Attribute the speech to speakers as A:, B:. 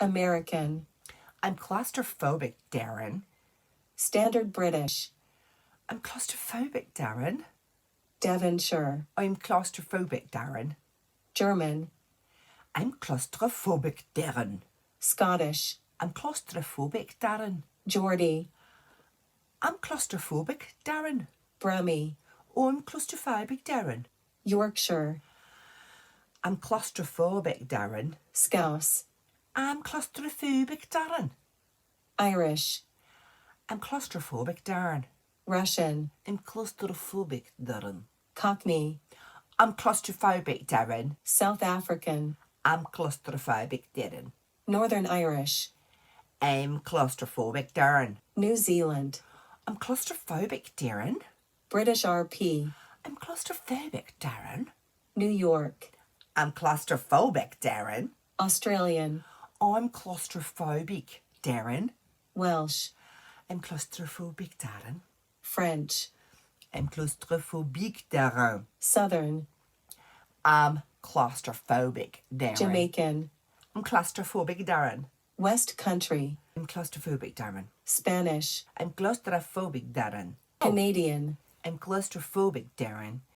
A: American.
B: I'm claustrophobic, Darren.
A: Standard British.
B: I'm claustrophobic, Darren.
A: Devonshire.
B: I'm claustrophobic, Darren.
A: German.
B: I'm claustrophobic, Darren.
A: Scottish.
B: I'm claustrophobic, Darren.
A: Geordie.
B: I'm claustrophobic, Darren.
A: Brummie.
B: Oh, I'm claustrophobic, Darren.
A: Yorkshire.
B: I'm claustrophobic, Darren.
A: Scouse.
B: I'm claustrophobic, Darren.
A: Irish.
B: I'm claustrophobic, Darren.
A: Russian.
B: I'm claustrophobic, Darren.
A: Cockney.
B: I'm claustrophobic, Darren.
A: South African.
B: I'm claustrophobic, Darren.
A: Northern Irish.
B: I'm claustrophobic, Darren.
A: New Zealand.
B: I'm claustrophobic, Darren.
A: British RP.
B: I'm claustrophobic, Darren.
A: New York.
B: I'm claustrophobic, Darren.
A: Australian.
B: I'm claustrophobic, Darren.
A: Welsh.
B: I'm claustrophobic, Darren.
A: French.
B: I'm claustrophobic, Darren.
A: Southern.
B: I'm claustrophobic, Darren.
A: Jamaican.
B: I'm claustrophobic, Darren.
A: West Country.
B: I'm claustrophobic, Darren.
A: Spanish.
B: I'm claustrophobic, Darren.
A: Canadian.
B: I'm claustrophobic, Darren.